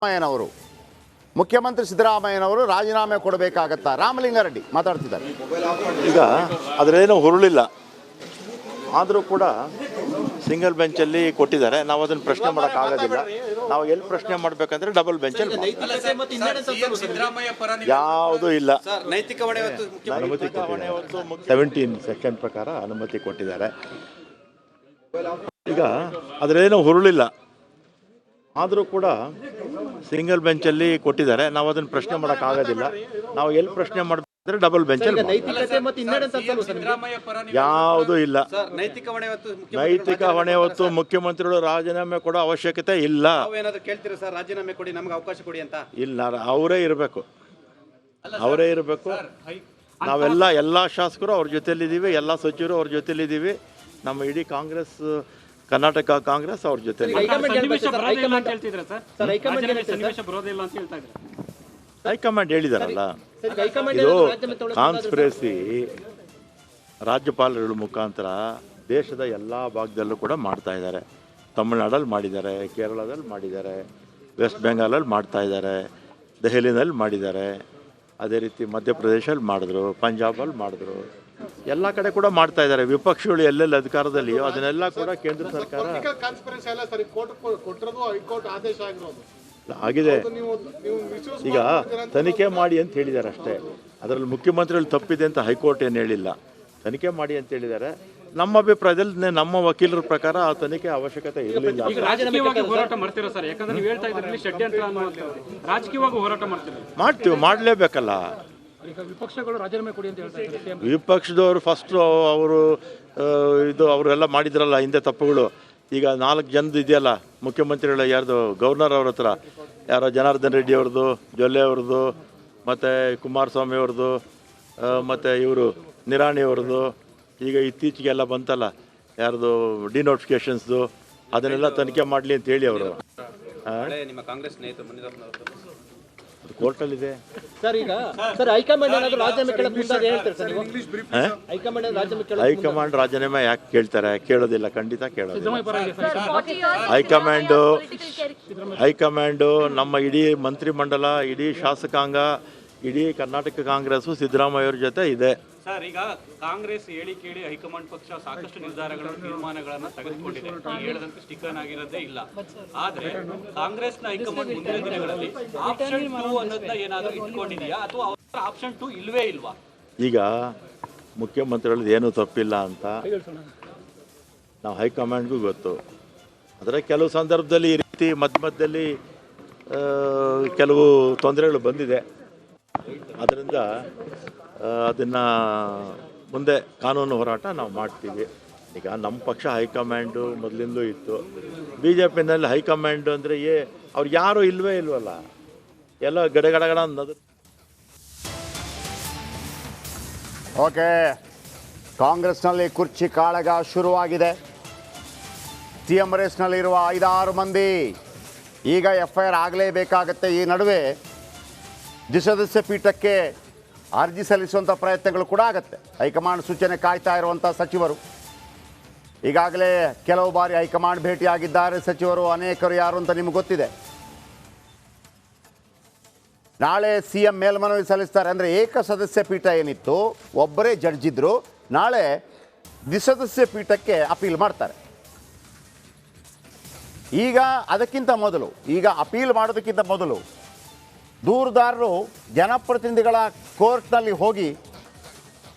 ಸಿದ್ದರಾಮಯ್ಯನವರು ಮುಖ್ಯಮಂತ್ರಿ ಸಿದ್ದರಾಮಯ್ಯನವರು ರಾಜೀನಾಮೆ ಕೊಡಬೇಕಾಗತ್ತಾ? ರಾಮಲಿಂಗಾರೆಡ್ಡಿ ಮಾತಾಡ್ತಿದ್ದಾರೆ. ಈಗ ಅದರೇನೂ ಹುರುಳಿಲ್ಲ, ಆದರೂ ಕೂಡ ಸಿಂಗಲ್ ಬೆಂಚಲ್ಲಿ ಕೊಟ್ಟಿದ್ದಾರೆ. ನಾವು ಅದನ್ನು ಪ್ರಶ್ನೆ ಮಾಡೋಕ್ಕಾಗೋದಿಲ್ಲ. ನಾವು ಎಲ್ಲಿ ಪ್ರಶ್ನೆ ಮಾಡಬೇಕಂದ್ರೆ ಡಬಲ್ ಬೆಂಚಲ್ಲಿ. ಯಾವುದೂ ಇಲ್ಲ. ಅನುಮತಿ 17 ಸೆಕ್ಷನ್ ಪ್ರಕಾರ ಅನುಮತಿ ಕೊಟ್ಟಿದ್ದಾರೆ. ಈಗ ಅದರೇನೂ ಹುರುಳಿಲ್ಲ, ಆದರೂ ಕೂಡ ಸಿಂಗಲ್ ಬೆಂಚಲ್ಲಿ ಕೊಟ್ಟಿದ್ದಾರೆ. ನಾವು ಅದನ್ನು ಪ್ರಶ್ನೆ ಮಾಡೋಕ್ಕಾಗೋದಿಲ್ಲ. ನಾವು ಎಲ್ಲಿ ಪ್ರಶ್ನೆ ಮಾಡಬೇಕಂದ್ರೆ ಡಬಲ್ ಬೆಂಚಲ್ಲಿ. ಯಾವುದೂ ಇಲ್ಲ. ನೈತಿಕ ಹೊಣೆ ಹೊತ್ತು ಮುಖ್ಯಮಂತ್ರಿಗಳು ರಾಜೀನಾಮೆ ಕೊಡೋ ಅವಶ್ಯಕತೆ ಇಲ್ಲ. ರಾಜೀನಾಮೆ ಕೊಡಿ, ನಮ್ಗೆ ಅವಕಾಶ ಕೊಡಿ ಅಂತ ಇಲ್ಲ, ಅವರೇ ಇರಬೇಕು. ಎಲ್ಲ ಶಾಸಕರು ಅವ್ರ ಜೊತೆಲಿದ್ದೀವಿ, ಎಲ್ಲ ಸಚಿವರು ಅವ್ರ ಜೊತೆಲಿದ್ದೀವಿ. ನಮ್ಮ ಇಡೀ ಕಾಂಗ್ರೆಸ್, ಕರ್ನಾಟಕ ಕಾಂಗ್ರೆಸ್ ಅವ್ರ ಜೊತೆ. ಹೈಕಮಾಂಡ್ ಹೇಳಿದಾರಲ್ಲ, ಇದು ಕಾನ್ಸ್ಪಿರಸಿ ರಾಜ್ಯಪಾಲರುಗಳ ಮುಖಾಂತರ ದೇಶದ ಎಲ್ಲ ಭಾಗದಲ್ಲೂ ಕೂಡ ಮಾಡ್ತಾ ಇದ್ದಾರೆ. ತಮಿಳುನಾಡಲ್ಲಿ ಮಾಡಿದ್ದಾರೆ, ಕೇರಳದಲ್ಲಿ ಮಾಡಿದ್ದಾರೆ, ವೆಸ್ಟ್ ಬೆಂಗಾಲಲ್ಲಿ ಮಾಡ್ತಾ ಇದ್ದಾರೆ, ದೆಹಲಿನಲ್ಲಿ ಮಾಡಿದ್ದಾರೆ, ಅದೇ ರೀತಿ ಮಧ್ಯಪ್ರದೇಶಲ್ಲಿ ಮಾಡಿದ್ರು, ಪಂಜಾಬಲ್ಲಿ ಮಾಡಿದ್ರು, ಎಲ್ಲ ಕಡೆ ಕೂಡ ಮಾಡ್ತಾ ಇದ್ದಾರೆ. ವಿಪಕ್ಷಗಳು ಎಲ್ಲೆಲ್ಲಿ ಅಧಿಕಾರದಲ್ಲಿಯೋ ಅದನ್ನೆಲ್ಲ ಕೂಡ ಕೇಂದ್ರ ಸರ್ಕಾರ ಆಗಿದೆ. ಈಗ ತನಿಖೆ ಮಾಡಿ ಅಂತ ಹೇಳಿದ್ದಾರೆ ಅಷ್ಟೇ. ಅದರಲ್ಲಿ ಮುಖ್ಯಮಂತ್ರಿಗಳು ತಪ್ಪಿದೆ ಅಂತ ಹೈಕೋರ್ಟ್ ಏನು ಹೇಳಿಲ್ಲ. ತನಿಖೆ ಮಾಡಿ ಅಂತ ಹೇಳಿದ್ದಾರೆ. ನಮ್ಮ ಅಭಿಪ್ರಾಯದಲ್ಲಿ, ನಮ್ಮ ವಕೀಲರ ಪ್ರಕಾರ ಆ ತನಿಖೆ ಅವಶ್ಯಕತೆ ಇರಲಿಲ್ಲ. ಮಾಡ್ತೀವಿ, ಮಾಡಲೇಬೇಕಲ್ಲ. ವಿಪಕ್ಷಗಳು ರಾಜೀನಾಮೆ ಕೊಡಿ ಅಂತ ಹೇಳ್ತಾರೆ. ವಿಪಕ್ಷದವರು ಫಸ್ಟ್ ಅವರೆಲ್ಲ ಮಾಡಿದ್ರಲ್ಲ ಹಿಂದೆ ತಪ್ಪುಗಳು. ಈಗ 4 ಜನದ್ದು ಇದೆಯಲ್ಲ ಮುಖ್ಯಮಂತ್ರಿಗಳ, ಯಾರ್ದು ಗವರ್ನರ್ ಅವ್ರ ಹತ್ರ, ಯಾರೋ ಜನಾರ್ದನ್ ರೆಡ್ಡಿ ಅವ್ರದ್ದು, ಜೊಲ್ಲೆ ಅವ್ರದ್ದು, ಮತ್ತು ಕುಮಾರಸ್ವಾಮಿ ಅವ್ರದ್ದು, ಮತ್ತು ಇವರು ನಿರಾಣಿ ಅವ್ರದ್ದು, ಈಗ ಇತ್ತೀಚೆಗೆಲ್ಲ ಬಂತಲ್ಲ ಯಾರ್ದು ಡಿನೋಟಿಫಿಕೇಶನ್ಸ್ದು, ಅದನ್ನೆಲ್ಲ ತನಿಖೆ ಮಾಡಲಿ ಅಂತ ಹೇಳಿ ಅವರು ಕೋರ್ಟಲ್ಲಿದೆ. ಹೈಕಮಾಂಡ್ ರಾಜೀನಾಮೆ ಯಾಕೆ ಕೇಳ್ತಾರೆ? ಕೇಳೋದಿಲ್ಲ, ಖಂಡಿತ ಕೇಳೋದಿಲ್ಲ. ಹೈಕಮಾಂಡು ನಮ್ಮ ಇಡೀ ಮಂತ್ರಿಮಂಡಲ, ಇಡೀ ಶಾಸಕಾಂಗ, ಇಡೀ ಕರ್ನಾಟಕ ಕಾಂಗ್ರೆಸ್ಸು ಸಿದ್ದರಾಮಯ್ಯವ್ರ ಜೊತೆ ಇದೆ. ಸರ್, ಈಗ ಕಾಂಗ್ರೆಸ್ ಹೇಳಿ ಕೇಳಿ ಹೈಕಮಾಂಡ್ ಪಕ್ಷ ಸಾಕಷ್ಟು ತೀರ್ಮಾನಗಳನ್ನು ತೆಗೆದುಕೊಂಡಿದೆ. ಈಗ ಹೇಳದಂತೆ ಸ್ಟಿಕರ್ ಆಗಿರೋದೇ ಇಲ್ಲ. ಆದ್ರೆ ಕಾಂಗ್ರೆಸ್ನ ಹೈಕಮಾಂಡ್ ಮುಂದಿನ ದಿನಗಳಲ್ಲಿ ಆಪ್ಷನ್ 2 ಅನ್ನೋದನ್ನ ಏನಾದರೂ ಇಟ್ಕೊಂಡಿದೆಯಾ, ಅಥವಾ ಆಪ್ಷನ್ 2 ಇಲ್ವೇ ಇಲ್ವಾ? ಈಗ ಮುಖ್ಯಮಂತ್ರಿಗಳದ್ದು ಏನೂ ತಪ್ಪಿಲ್ಲ ಅಂತ ನಾವು ಹೈಕಮಾಂಡ್ಗೂ ಗೊತ್ತು. ಆದರೆ ಕೆಲವು ಸಂದರ್ಭದಲ್ಲಿ ಈ ರೀತಿ ಮಧ್ಯದಲ್ಲಿ ಕೆಲವು ತೊಂದರೆಗಳು ಬಂದಿದೆ. ಅದರಿಂದ ಅದನ್ನು ಮುಂದೆ ಕಾನೂನು ಹೋರಾಟ ನಾವು ಮಾಡ್ತೀವಿ. ಈಗ ನಮ್ಮ ಪಕ್ಷ ಹೈಕಮಾಂಡು ಮೊದಲಿಂದಲೂ ಇತ್ತು. BJPನಲ್ಲಿ ಹೈಕಮಾಂಡು ಅಂದರೆ ಅವ್ರು ಯಾರೂ ಇಲ್ವಲ್ಲ, ಎಲ್ಲ ಗಡಗಡಗಡ ಅನ್ನೋದು. ಓಕೆ, ಕಾಂಗ್ರೆಸ್ನಲ್ಲಿ ಕುರ್ಚಿ ಕಾಳಗ ಶುರುವಾಗಿದೆ. CM ರೇಸ್ನಲ್ಲಿರುವ 5-6 ಮಂದಿ ಈಗ FIR ಆಗಲೇಬೇಕಾಗತ್ತೆ. ಈ ನಡುವೆ ದ್ವಿಸದಸ್ಯ ಪೀಠಕ್ಕೆ ಅರ್ಜಿ ಸಲ್ಲಿಸುವಂಥ ಪ್ರಯತ್ನಗಳು ಕೂಡ ಆಗುತ್ತೆ. ಹೈಕಮಾಂಡ್ ಸೂಚನೆ ಕಾಯ್ತಾ ಇರುವಂಥ ಸಚಿವರು ಈಗಾಗಲೇ ಕೆಲವು ಬಾರಿ ಹೈಕಮಾಂಡ್ ಭೇಟಿಯಾಗಿದ್ದಾರೆ ಸಚಿವರು. ಅನೇಕರು ಯಾರು ಅಂತ ನಿಮ್ಗೆ ಗೊತ್ತಿದೆ. ನಾಳೆ CM ಮೇಲ್ಮನವಿ ಸಲ್ಲಿಸ್ತಾರೆ. ಅಂದರೆ ಏಕಸದಸ್ಯ ಪೀಠ ಏನಿತ್ತು, ಒಬ್ಬರೇ ಜಡ್ಜ್ ಇದ್ರು, ನಾಳೆ ದ್ವಿಸದಸ್ಯ ಪೀಠಕ್ಕೆ ಅಪೀಲ್ ಮಾಡ್ತಾರೆ. ಈಗ ಅದಕ್ಕಿಂತ ಮೊದಲು, ಈಗ ಅಪೀಲ್ ಮಾಡೋದಕ್ಕಿಂತ ಮೊದಲು ದೂರುದಾರರು ಜನಪ್ರತಿನಿಧಿಗಳ ಕೋರ್ಟ್ನಲ್ಲಿ ಹೋಗಿ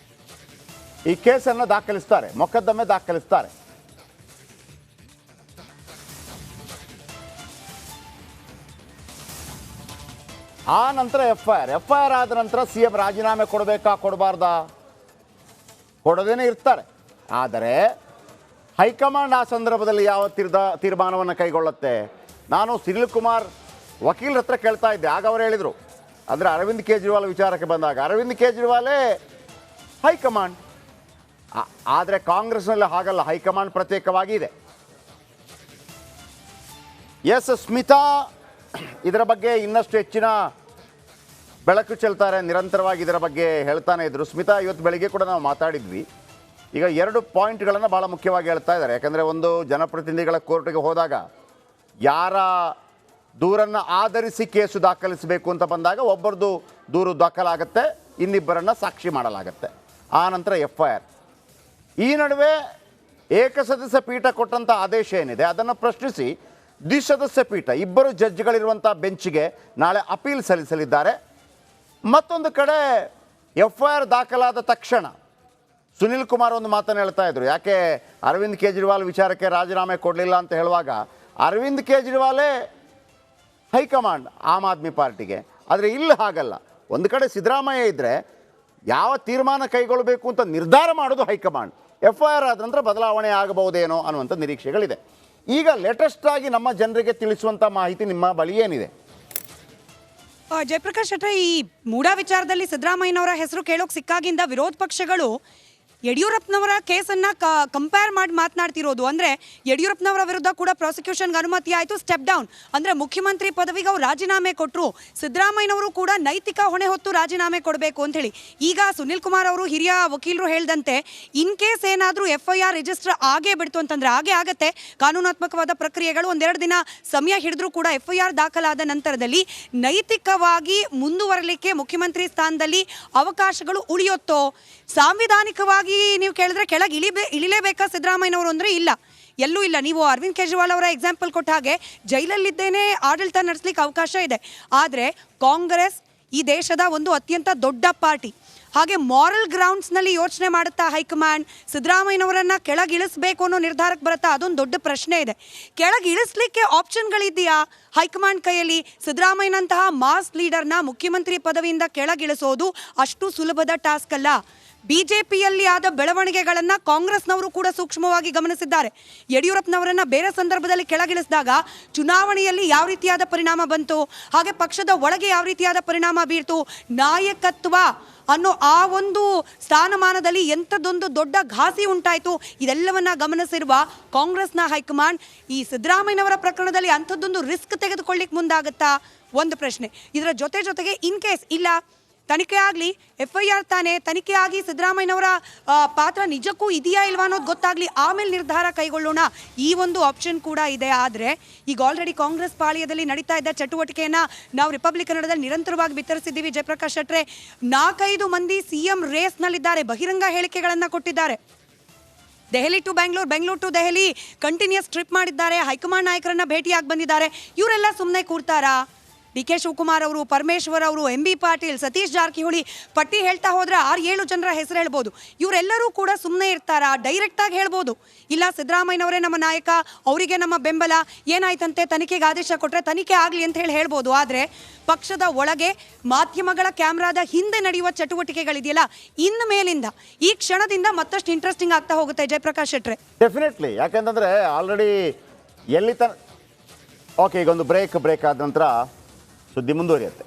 ಈ ಕೇಸನ್ನು ದಾಖಲಿಸ್ತಾರೆ, ಮೊಕದ್ದಮೆ ದಾಖಲಿಸ್ತಾರೆ. ಆ ನಂತರ FIR ಆದ ನಂತರ CM ರಾಜೀನಾಮೆ ಕೊಡಬೇಕಾ ಕೊಡಬಾರ್ದಾ? ಕೊಡದೇನೆ ಇರ್ತಾರೆ. ಆದರೆ ಹೈಕಮಾಂಡ್ ಆ ಸಂದರ್ಭದಲ್ಲಿ ಯಾವ ತೀರ್ಮಾನವನ್ನು ಕೈಗೊಳ್ಳುತ್ತೆ? ನಾನು ಸುನಿಲ್ ಕುಮಾರ್ ವಕೀಲರ ಹತ್ರ ಕೇಳ್ತಾ ಇದ್ದೆ. ಆಗ ಅವರು ಹೇಳಿದರು, ಅಂದರೆ ಅರವಿಂದ್ ಕೇಜ್ರಿವಾಲ್ ವಿಚಾರಕ್ಕೆ ಬಂದಾಗ ಅರವಿಂದ್ ಕೇಜ್ರಿವಾಲೇ ಹೈಕಮಾಂಡ್. ಆದರೆ ಕಾಂಗ್ರೆಸ್ನಲ್ಲಿ ಹಾಗಲ್ಲ, ಹೈಕಮಾಂಡ್ ಪ್ರತ್ಯೇಕವಾಗಿ ಇದೆ. ಸ್ಮಿತಾ ಇದರ ಬಗ್ಗೆ ಇನ್ನಷ್ಟು ಹೆಚ್ಚಿನ ಬೆಳಕು ಚೆಲ್ತಾರೆ, ನಿರಂತರವಾಗಿ ಇದರ ಬಗ್ಗೆ ಹೇಳ್ತಾನೆ ಇದ್ರು. ಸ್ಮಿತಾ, ಇವತ್ತು ಬೆಳಿಗ್ಗೆ ಕೂಡ ನಾವು ಮಾತಾಡಿದ್ವಿ. ಈಗ 2 ಪಾಯಿಂಟ್ಗಳನ್ನು ಭಾಳ ಮುಖ್ಯವಾಗಿ ಹೇಳ್ತಾ ಇದ್ದಾರೆ. ಯಾಕಂದರೆ ಒಂದು, ಜನಪ್ರತಿನಿಧಿಗಳ ಕೋರ್ಟ್ಗೆ ಹೋದಾಗ ಯಾರ ದೂರನ್ನು ಆಧರಿಸಿ ಕೇಸು ದಾಖಲಿಸಬೇಕು ಅಂತ ಬಂದಾಗ ಒಬ್ಬರದು ದೂರು ದಾಖಲಾಗುತ್ತೆ, ಇನ್ನಿಬ್ಬರನ್ನು ಸಾಕ್ಷಿ ಮಾಡಲಾಗುತ್ತೆ. ಆ ನಂತರ FIR. ಈ ನಡುವೆ ಏಕಸದಸ್ಯ ಪೀಠ ಕೊಟ್ಟಂಥ ಆದೇಶ ಏನಿದೆ ಅದನ್ನು ಪ್ರಶ್ನಿಸಿ ದ್ವಿಸದಸ್ಯ ಪೀಠ ಇಬ್ಬರು ಜಡ್ಜ್ಗಳಿರುವಂಥ ಬೆಂಚಿಗೆ ನಾಳೆ ಅಪೀಲ್ ಸಲ್ಲಿಸಲಿದ್ದಾರೆ. ಮತ್ತೊಂದು ಕಡೆ FIR ದಾಖಲಾದ ತಕ್ಷಣ ಸುನಿಲ್ ಕುಮಾರ್ ಒಂದು ಮಾತನ್ನು ಹೇಳ್ತಾ ಇದ್ರು, ಯಾಕೆ ಅರವಿಂದ್ ಕೇಜ್ರಿವಾಲ್ ವಿಚಾರಕ್ಕೆ ರಾಜೀನಾಮೆ ಕೊಡಲಿಲ್ಲ ಅಂತ ಹೇಳುವಾಗ ಅರವಿಂದ್ ಕೇಜ್ರಿವಾಲೇ ಹೈಕಮಾಂಡ್ ಆಮ್ ಆದ್ಮಿ ಪಾರ್ಟಿಗೆ. ಆದರೆ ಇಲ್ಲಿ ಹಾಗಲ್ಲ. ಒಂದು ಕಡೆ ಸಿದ್ದರಾಮಯ್ಯ ಇದ್ದರೆ ಯಾವ ತೀರ್ಮಾನ ಕೈಗೊಳ್ಳಬೇಕು ಅಂತ ನಿರ್ಧಾರ ಮಾಡೋದು ಹೈಕಮಾಂಡ್. FIR ಆದ ನಂತರ ಬದಲಾವಣೆ ಆಗಬಹುದೇನೋ ಅನ್ನುವಂಥ ನಿರೀಕ್ಷೆಗಳಿದೆ. ಈಗ ಲೇಟೆಸ್ಟ್ ಆಗಿ ನಮ್ಮ ಜನರಿಗೆ ತಿಳಿಸುವಂಥ ಮಾಹಿತಿ ನಿಮ್ಮ ಬಳಿ ಏನಿದೆ? ಜಯಪ್ರಕಾಶ್ ಶೆಟ್ಟರೆ, ಈ ಮೂಡಾ ವಿಚಾರದಲ್ಲಿ ಸಿದ್ದರಾಮಯ್ಯನವರ ಹೆಸರು ಕೇಳೋಕೆ ಸಿಕ್ಕಾಗಿಂದ ವಿರೋಧ ಪಕ್ಷಗಳು ಯಡಿಯೂರಪ್ಪನವರ ಕೇಸನ್ನು ಕಂಪೇರ್ ಮಾಡಿ ಮಾತನಾಡ್ತಿರೋದು. ಅಂದರೆ ಯಡಿಯೂರಪ್ಪನವರ ವಿರುದ್ಧ ಕೂಡ ಪ್ರಾಸಿಕ್ಯೂಷನ್ಗೆ ಅನುಮತಿ ಆಯಿತು, ಸ್ಟೆಪ್ ಡೌನ್. ಅಂದರೆ ಮುಖ್ಯಮಂತ್ರಿ ಪದವಿಗೆ ಅವ್ರು ರಾಜೀನಾಮೆ ಕೊಟ್ಟರು, ಸಿದ್ದರಾಮಯ್ಯನವರು ಕೂಡ ನೈತಿಕ ಹೊಣೆ ಹೊತ್ತು ರಾಜೀನಾಮೆ ಕೊಡಬೇಕು ಅಂಥೇಳಿ. ಈಗ ಸುನಿಲ್ ಕುಮಾರ್ ಅವರು ಹಿರಿಯ ವಕೀಲರು ಹೇಳ್ದಂತೆ ಇನ್ ಕೇಸ್ ಏನಾದರೂ FIR ರಿಜಿಸ್ಟರ್ ಆಗೇ ಬಿಡ್ತು ಅಂತಂದರೆ ಹಾಗೆ ಆಗತ್ತೆ. ಕಾನೂನಾತ್ಮಕವಾದ ಪ್ರಕ್ರಿಯೆಗಳು ಒಂದೆರಡು ದಿನ ಸಮಯ ಹಿಡಿದ್ರೂ ಕೂಡ FIR ದಾಖಲಾದ ನಂತರದಲ್ಲಿ ನೈತಿಕವಾಗಿ ಮುಂದುವರಲಿಕ್ಕೆ ಮುಖ್ಯಮಂತ್ರಿ ಸ್ಥಾನದಲ್ಲಿ ಅವಕಾಶಗಳು ಉಳಿಯುತ್ತೋ? ಸಾಂವಿಧಾನಿಕವಾಗಿ ನೀವು ಕೇಳಿದ್ರೆ ಕೆಳಗೆ ಇಳಿಲೇಬೇಕಾ ಸಿದ್ದರಾಮಯ್ಯನವರು ಅಂದರೆ ಇಲ್ಲ, ಎಲ್ಲೂ ಇಲ್ಲ. ನೀವು ಅರವಿಂದ್ ಕೇಜ್ರಿವಾಲ್ ಅವರ ಎಕ್ಸಾಂಪಲ್ ಕೊಟ್ಟ ಹಾಗೆ ಜೈಲಲ್ಲಿದ್ದೇನೆ ಆಡಳಿತ ನಡೆಸಲಿಕ್ಕೆ ಅವಕಾಶ ಇದೆ. ಆದರೆ ಕಾಂಗ್ರೆಸ್ ಈ ದೇಶದ ಒಂದು ಅತ್ಯಂತ ದೊಡ್ಡ ಪಾರ್ಟಿ. ಹಾಗೆ ಮಾರಲ್ ಗ್ರೌಂಡ್ಸ್ನಲ್ಲಿ ಯೋಚನೆ ಮಾಡುತ್ತಾ ಹೈಕಮಾಂಡ್ ಸಿದ್ದರಾಮಯ್ಯನವರನ್ನು ಕೆಳಗೆ ಇಳಿಸಬೇಕು ಅನ್ನೋ ನಿರ್ಧಾರಕ್ಕೆ ಬರುತ್ತಾ? ಅದೊಂದು ದೊಡ್ಡ ಪ್ರಶ್ನೆ ಇದೆ. ಕೆಳಗೆ ಇಳಿಸ್ಲಿಕ್ಕೆ ಆಪ್ಷನ್ಗಳಿದೆಯಾ ಹೈಕಮಾಂಡ್ ಕೈಯಲ್ಲಿ? ಸಿದ್ದರಾಮಯ್ಯನಂತಹ ಮಾಸ್ ಲೀಡರ್ನ ಮುಖ್ಯಮಂತ್ರಿ ಪದವಿಯಿಂದ ಕೆಳಗಿಳಿಸೋದು ಅಷ್ಟು ಸುಲಭದ ಟಾಸ್ಕ್ ಅಲ್ಲ. BJPಯಲ್ಲಿ ಆದ ಬೆಳವಣಿಗೆಗಳನ್ನು ಕಾಂಗ್ರೆಸ್ನವರು ಕೂಡ ಸೂಕ್ಷ್ಮವಾಗಿ ಗಮನಿಸಿದ್ದಾರೆ. ಯಡಿಯೂರಪ್ಪನವರನ್ನು ಬೇರೆ ಸಂದರ್ಭದಲ್ಲಿ ಕೆಳಗಿಳಿಸಿದಾಗ ಚುನಾವಣೆಯಲ್ಲಿ ಯಾವ ರೀತಿಯಾದ ಪರಿಣಾಮ ಬಂತು, ಹಾಗೆ ಪಕ್ಷದ ಒಳಗೆ ಯಾವ ರೀತಿಯಾದ ಪರಿಣಾಮ ಬೀರ್ತು, ನಾಯಕತ್ವ ಅನ್ನೋ ಆ ಒಂದು ಸ್ಥಾನಮಾನದಲ್ಲಿ ಎಂಥದ್ದೊಂದು ದೊಡ್ಡ ಘಾಸಿ ಉಂಟಾಯಿತು, ಇದೆಲ್ಲವನ್ನ ಗಮನಿಸಿರುವ ಕಾಂಗ್ರೆಸ್ನ ಹೈಕಮಾಂಡ್ ಈ ಸಿದ್ದರಾಮಯ್ಯನವರ ಪ್ರಕರಣದಲ್ಲಿ ಅಂಥದ್ದೊಂದು ರಿಸ್ಕ್ ತೆಗೆದುಕೊಳ್ಳಿಕ್ಕೆ ಮುಂದಾಗುತ್ತಾ? ಒಂದು ಪ್ರಶ್ನೆ. ಇದರ ಜೊತೆಗೆ ಇನ್ ಕೇಸ್ ಇಲ್ಲ ತನಿಖೆ ಆಗಲಿ, FIR ತಾನೇ ತನಿಖೆ ಆಗಿ ಸಿದ್ದರಾಮಯ್ಯನವರ ಪಾತ್ರ ನಿಜಕ್ಕೂ ಇದೆಯಾ ಇಲ್ವಾ ಅನ್ನೋದು ಗೊತ್ತಾಗಲಿ, ಆಮೇಲೆ ನಿರ್ಧಾರ ಕೈಗೊಳ್ಳೋಣ, ಈ ಒಂದು ಆಪ್ಷನ್ ಕೂಡ ಇದೆ. ಆದರೆ ಈಗ ಆಲ್ರೆಡಿ ಕಾಂಗ್ರೆಸ್ ಪಾಳ್ಯದಲ್ಲಿ ನಡೀತಾ ಇದ್ದ ಚಟುವಟಿಕೆಯನ್ನು ನಾವು ರಿಪಬ್ಲಿಕ್ ಕನ್ನಡದಲ್ಲಿ ನಿರಂತರವಾಗಿ ಬಿತ್ತರಿಸಿದ್ದೀವಿ. ಜಯಪ್ರಕಾಶ್ ಶೆಟ್ಟರೆ, 4-5 ಮಂದಿ CM ರೇಸ್ನಲ್ಲಿದ್ದಾರೆ, ಬಹಿರಂಗ ಹೇಳಿಕೆಗಳನ್ನು ಕೊಟ್ಟಿದ್ದಾರೆ. Delhi to Bengaluru, Bengaluru to Delhi continuous trip ಮಾಡಿದ್ದಾರೆ, ಹೈಕಮಾಂಡ್ ನಾಯಕರನ್ನ ಭೇಟಿಯಾಗಿ ಬಂದಿದ್ದಾರೆ. ಇವರೆಲ್ಲ ಸುಮ್ಮನೆ ಕೂರ್ತಾರಾ? DK ಶಿವಕುಮಾರ್ ಅವರು, ಪರಮೇಶ್ವರ್ ಅವರು, MB ಪಾಟೀಲ್, ಸತೀಶ್ ಜಾರಕಿಹೊಳಿ, ಪಟ್ಟಿ ಹೇಳ್ತಾ ಹೋದ್ರೆ 6-7 ಜನರ ಹೆಸರು ಹೇಳ್ಬೋದು. ಇವರೆಲ್ಲರೂ ಕೂಡ ಸುಮ್ಮನೆ ಇರ್ತಾರಾ? ಡೈರೆಕ್ಟಾಗಿ ಹೇಳ್ಬೋದು, ಇಲ್ಲ ಸಿದ್ದರಾಮಯ್ಯನವರೇ ನಮ್ಮ ನಾಯಕ, ಅವರಿಗೆ ನಮ್ಮ ಬೆಂಬಲ, ಏನಾಯ್ತಂತೆ ತನಿಖೆಗೆ ಆದೇಶ ಕೊಟ್ಟರೆ ತನಿಖೆ ಆಗಲಿ ಅಂತ ಹೇಳ್ಬೋದು. ಆದರೆ ಪಕ್ಷದ ಒಳಗೆ ಮಾಧ್ಯಮಗಳ ಕ್ಯಾಮ್ರಾದ ಹಿಂದೆ ನಡೆಯುವ ಚಟುವಟಿಕೆಗಳಿದೆಯಲ್ಲ, ಇನ್ನು ಮೇಲಿಂದ ಈ ಕ್ಷಣದಿಂದ ಮತ್ತಷ್ಟು ಇಂಟ್ರೆಸ್ಟಿಂಗ್ ಆಗ್ತಾ ಹೋಗುತ್ತೆ. ಜಯಪ್ರಕಾಶ್ ಶೆಟ್ರೆ, ಡೆಫಿನೆಟ್ಲಿ. ಯಾಕೆಂತಂದರೆ ಆಲ್ರೆಡಿ ಎಲ್ಲಿ ಓಕೆ, ಈಗ ಒಂದು ಬ್ರೇಕ್ ಆದ ನಂತರ ಸುದ್ದಿ ಮುಂದುವರಿಯುತ್ತೆ.